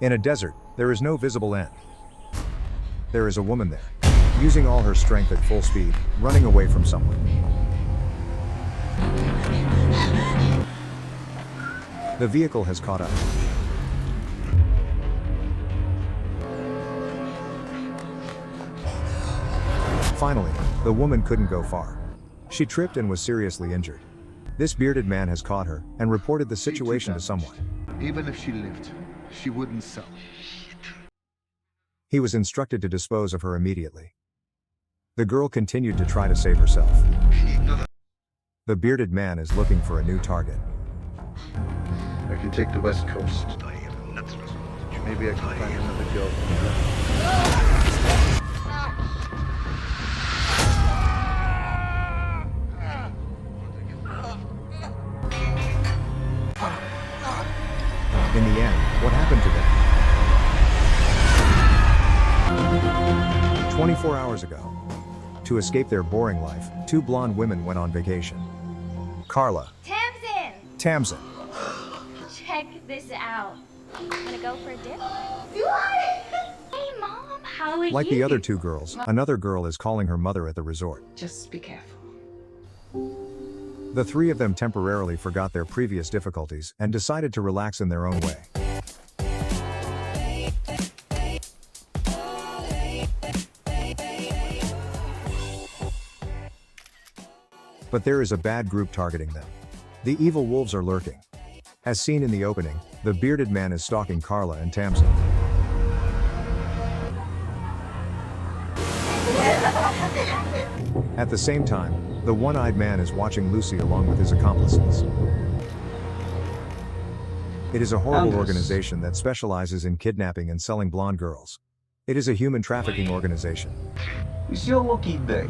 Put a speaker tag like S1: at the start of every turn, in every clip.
S1: In a desert, there is no visible end. There is a woman there, using all her strength at full speed, running away from someone. The vehicle has caught up. Finally, the woman couldn't go far. She tripped and was seriously injured. This bearded man has caught her and reported the situation to someone.
S2: Even if she lived, she wouldn't sell.
S1: He was instructed to dispose of her immediately. The girl continued to try to save herself. The bearded man is looking for a new target.
S2: I can take the west coast. Maybe I can find another girl.
S1: In the end, what happened to them? 24 hours ago. To escape their boring life, two blonde women went on vacation. Karla. Tamsin.
S3: Check this out. Wanna go for a dip? Do I? Hey Mom, how are you?
S1: Like the other two girls, another girl is calling her mother at the resort.
S4: Just be careful.
S1: The three of them temporarily forgot their previous difficulties and decided to relax in their own way. But there is a bad group targeting them. The evil wolves are lurking. As seen in the opening, the bearded man is stalking Karla and Tamsin. At the same time, the one-eyed man is watching Lucy along with his accomplices. It is a horrible organization that specializes in kidnapping and selling blonde girls. It is a human trafficking organization.
S5: It's your lucky day.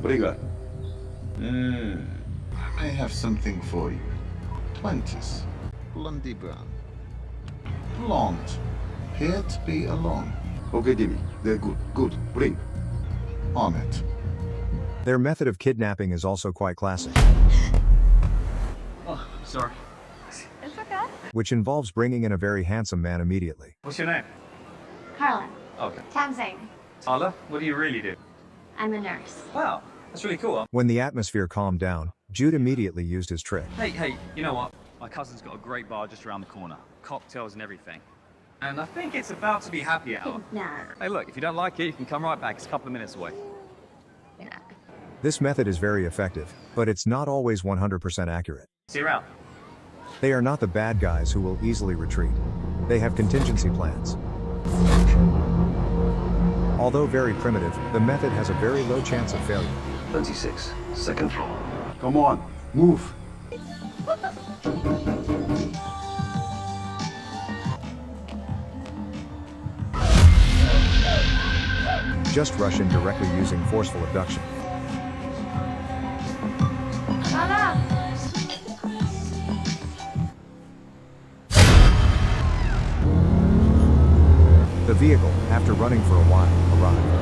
S6: What do you got?
S2: I may have something for you. 20s. Blondie brown. Blonde. Appear to be alone.
S6: Okay, Jimmy. They're good. Good. Bring.
S2: On it.
S1: Their method of kidnapping is also quite classic.
S5: Oh, sorry.
S3: It's okay.
S1: Which involves bringing in a very handsome man immediately.
S5: What's your name?
S3: Karla.
S5: Okay.
S3: Tamsin.
S5: Tyler, what do you really do?
S3: I'm a nurse.
S5: Wow, that's really cool.
S1: When the atmosphere calmed down, Jude immediately used his trick.
S5: Hey, you know what? My cousin's got a great bar just around the corner. Cocktails and everything. And I think it's about to be happy hour.
S3: Nah.
S5: Hey, look, if you don't like it, you can come right back. It's a couple of minutes away.
S3: Nah.
S1: This method is very effective, but it's not always 100% accurate.
S5: See you around.
S1: They are not the bad guys who will easily retreat. They have contingency plans. Although very primitive, the method has a very low chance of failure.
S6: 26. Second floor. Come on. Move.
S1: Just rush in directly using forceful abduction.
S3: Mama!
S1: The vehicle, after running for a while, arrived.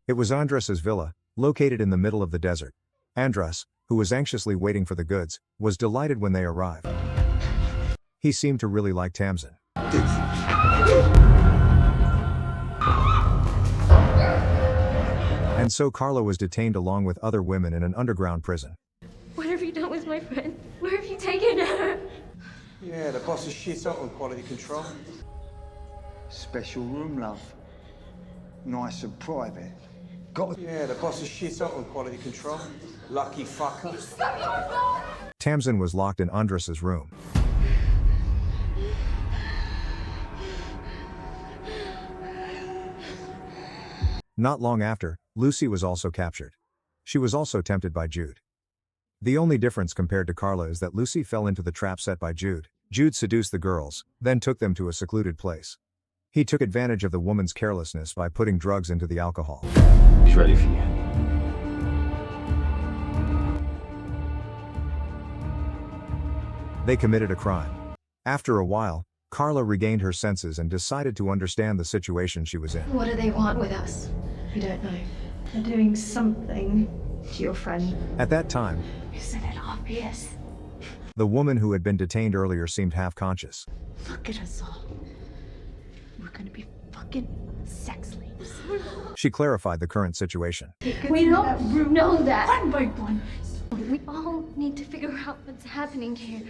S1: It was Andres's villa, located in the middle of the desert. Andres, who was anxiously waiting for the goods, was delighted when they arrived. He seemed to really like Tamsin. And so Karla was detained along with other women in an underground prison.
S3: What have you done with my friend? Where have you taken her?
S7: Yeah, the boss is shit up on quality control. Special room, love. Nice and private. Yeah, the boss is shit up on quality control. Lucky fucker.
S1: Tamsin was locked in Andres's room. Not long after, Lucy was also captured. She was also tempted by Jude. The only difference compared to Karla is that Lucy fell into the trap set by Jude. Jude seduced the girls, then took them to a secluded place. He took advantage of the woman's carelessness by putting drugs into the alcohol.
S6: He's ready for you.
S1: They committed a crime. After a while, Karla regained her senses and decided to understand the situation she was in.
S8: What do they want with us? We don't know. They're doing something to your friend.
S1: At that time,
S8: Isn't it obvious?
S1: The woman who had been detained earlier seemed half-conscious.
S8: Look at us all. We're gonna be fucking sex slaves.
S1: She clarified the current situation.
S3: We don't know that.
S8: One by one.
S3: We all need to figure out what's happening here.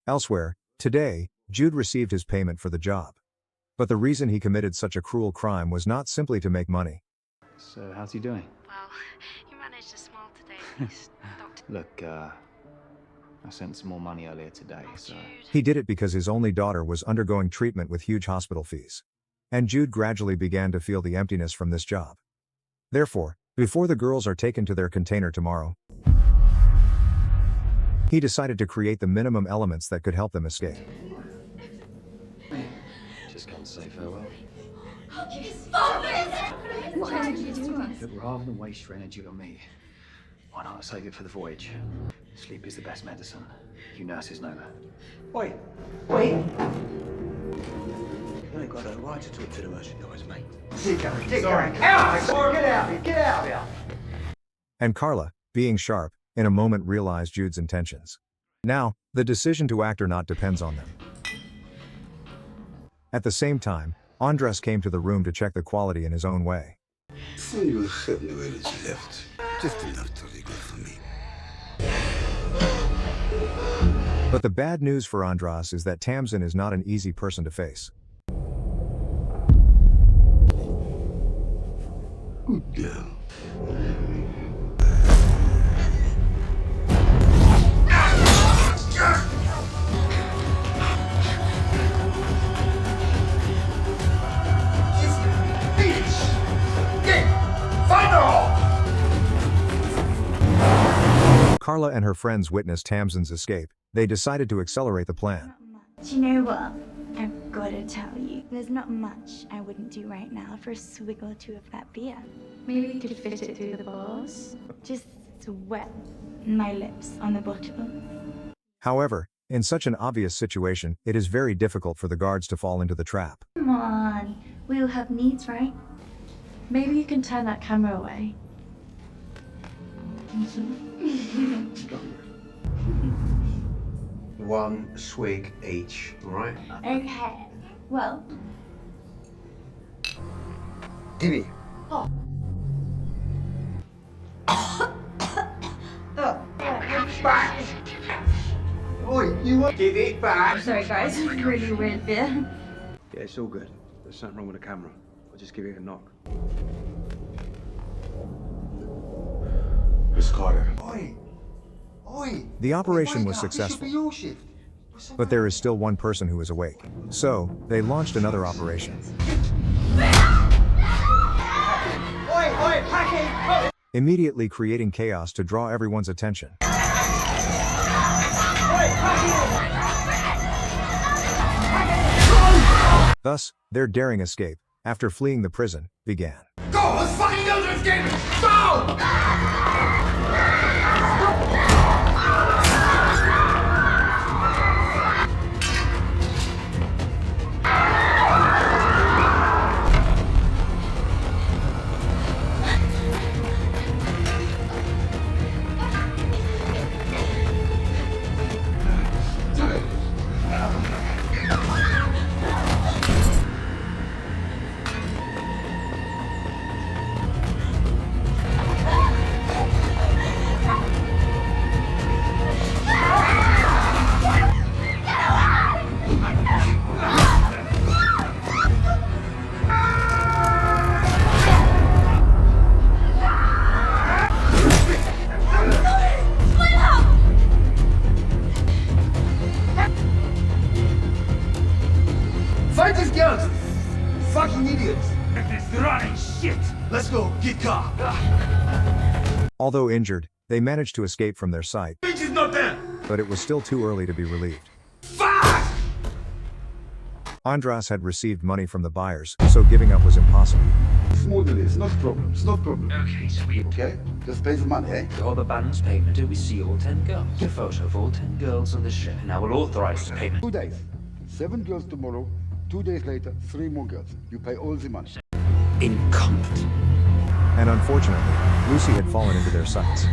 S1: Elsewhere, today, Jude received his payment for the job. But the reason he committed such a cruel crime was not simply to make money.
S5: So, how's he doing?
S4: Well, he managed to smile today at least. Doctor
S5: Look, I sent some more money earlier today, so...
S1: He did it because his only daughter was undergoing treatment with huge hospital fees. And Jude gradually began to feel the emptiness from this job. Therefore, before the girls are taken to their container tomorrow, he decided to create the minimum elements that could help them escape.
S5: Just come say farewell.
S3: Why did you do this?
S5: Look, rather than waste your energy on me, why not save it for the voyage? Sleep is the best medicine. You nurses know that.
S7: Wait. You ain't got a right to talk to the merchandise, mate. Get out here!
S1: And Karla, being sharp, in a moment realized Jude's intentions. Now, the decision to act or not depends on them. At the same time, Andras came to the room to check the quality in his own way.
S6: Single certain energy left. Just enough to be good for me.
S1: But the bad news for Andras is that Tamsin is not an easy person to face.
S6: Good girl.
S1: Karla and her friends witnessed Tamsin's escape. They decided to accelerate the plan.
S9: Do you know what? I've got to tell you, there's not much I wouldn't do right now for a swig or two of that beer.
S8: Maybe we could fit it through the bars.
S9: Just to wet my lips on the bottle.
S1: However, in such an obvious situation, it is very difficult for the guards to fall into the trap.
S9: Come on, we all have needs, right?
S8: Maybe you can turn that camera away.
S7: One swig each, all right?
S9: Okay, well.
S7: Dimmy. Back! Oi, you want give it back?
S9: Sorry guys, really weird beer.
S7: Yeah, it's all good. There's something wrong with the camera. I'll just give it a knock.
S6: Miss Carter.
S7: Oi!
S1: The operation was
S7: Wake up, this
S1: successful,
S7: should be your shift.
S1: but there is still one person who is awake. So, they launched another operation.
S7: Oi, packing!
S1: Immediately creating chaos to draw everyone's attention. Thus, their daring escape, after fleeing the prison, began.
S6: Go! Let's fucking go to this game! Go! Fight these girls! Fucking idiots! This running shit! Let's go, get car!
S1: Although injured, they managed to escape from their sight,
S6: Bitch is not there!
S1: but it was still too early to be relieved.
S6: Fuck!
S1: Andras had received money from the buyers, so giving up was impossible.
S6: Smooth it is, not problem, it's not problem.
S10: Okay, sweet.
S6: Okay? Just pay the money, eh?
S10: All the balance payment till we see all 10 girls. Get a photo of all 10 girls on the ship, and I will authorize the payment.
S6: 2 days. 7 girls tomorrow. 2 days later, 3 more girls. You pay all the money.
S10: Incompetent.
S1: And unfortunately, Lucy had fallen into their sights.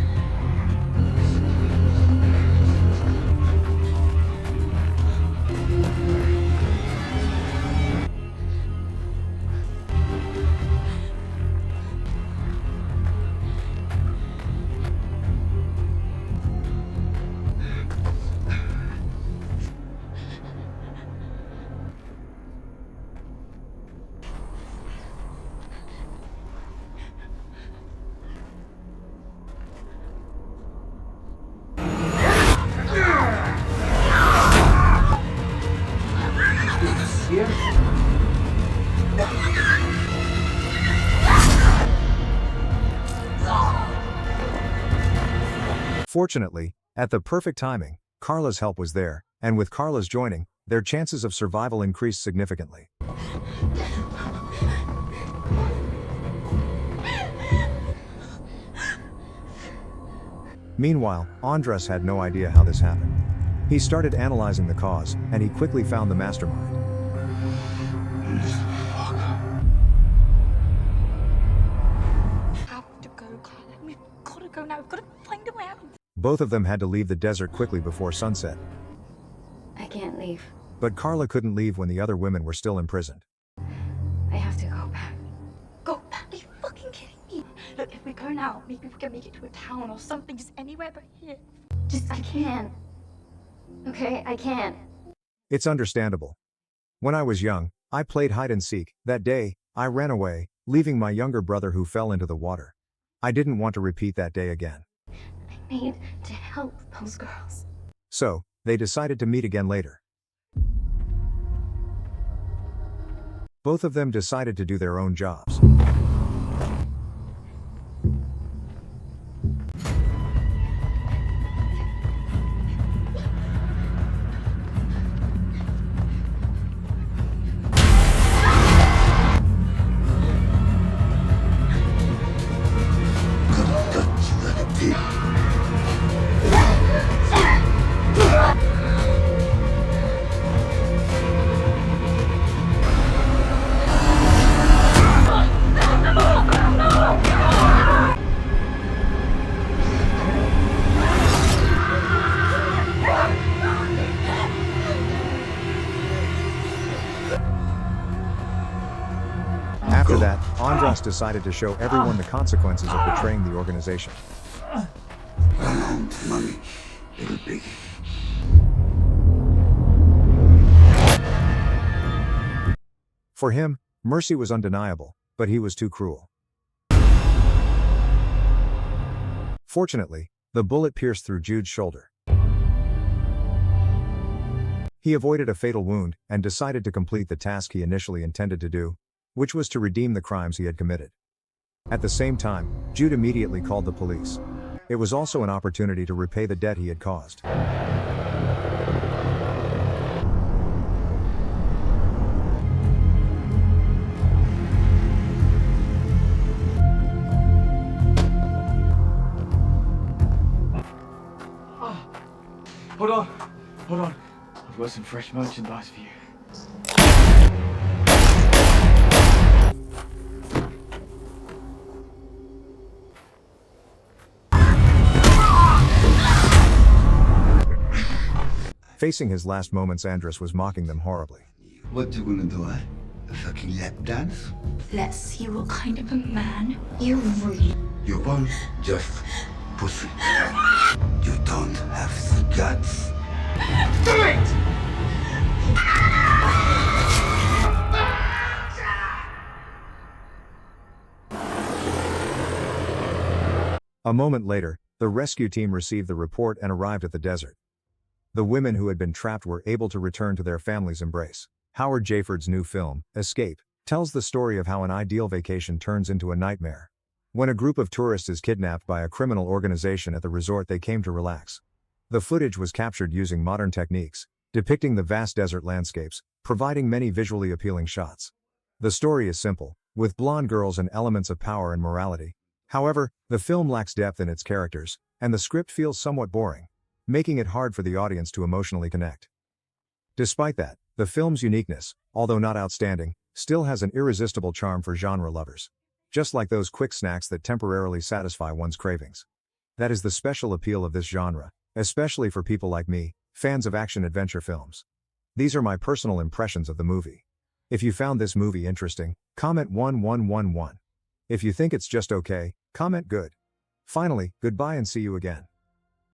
S1: Fortunately, at the perfect timing, Karla's help was there, and with Karla's joining, their chances of survival increased significantly. Meanwhile, Andres had no idea how this happened. He started analyzing the cause, and he quickly found the mastermind.
S8: Have to go, Karla. We've got to go now. We've got to find a way out.
S1: Both of them had to leave the desert quickly before sunset.
S3: I can't leave.
S1: But Karla couldn't leave when the other women were still imprisoned.
S3: I have to go back.
S8: Go back? Are you fucking kidding me? Look, if we go now, maybe we can make it to a town or something, just anywhere but here.
S3: I can't. Okay, I can't.
S1: It's understandable. When I was young, I played hide and seek. That day, I ran away, leaving my younger brother who fell into the water. I didn't want to repeat that day again.
S3: I need to help those girls.
S1: So, they decided to meet again later. Both of them decided to do their own jobs. After that, Andras decided to show everyone the consequences of betraying the organization.
S6: Run home to mommy, little piggy.
S1: For him, mercy was undeniable, but he was too cruel. Fortunately, the bullet pierced through Jude's shoulder. He avoided a fatal wound and decided to complete the task he initially intended to do, which was to redeem the crimes he had committed. At the same time, Jude immediately called the police. It was also an opportunity to repay the debt he had caused.
S5: Hold on. I've got some fresh merchandise for you.
S1: Facing his last moments, Andres was mocking them horribly.
S6: What you gonna do, eh? A fucking lap dance?
S8: Let's see what kind of a man you really...
S6: You won't just pussy. You don't have the guts. Do it!
S1: A moment later, the rescue team received the report and arrived at the desert. The women who had been trapped were able to return to their family's embrace. Howard Jayford's new film, Escape, tells the story of how an ideal vacation turns into a nightmare. When a group of tourists is kidnapped by a criminal organization at the resort they came to relax. The footage was captured using modern techniques, depicting the vast desert landscapes, providing many visually appealing shots. The story is simple, with blonde girls and elements of power and morality. However, the film lacks depth in its characters, and the script feels somewhat boring, making it hard for the audience to emotionally connect. Despite that, the film's uniqueness, although not outstanding, still has an irresistible charm for genre lovers. Just like those quick snacks that temporarily satisfy one's cravings. That is the special appeal of this genre, especially for people like me, fans of action-adventure films. These are my personal impressions of the movie. If you found this movie interesting, comment 1111. If you think it's just okay, comment good. Finally, goodbye and see you again.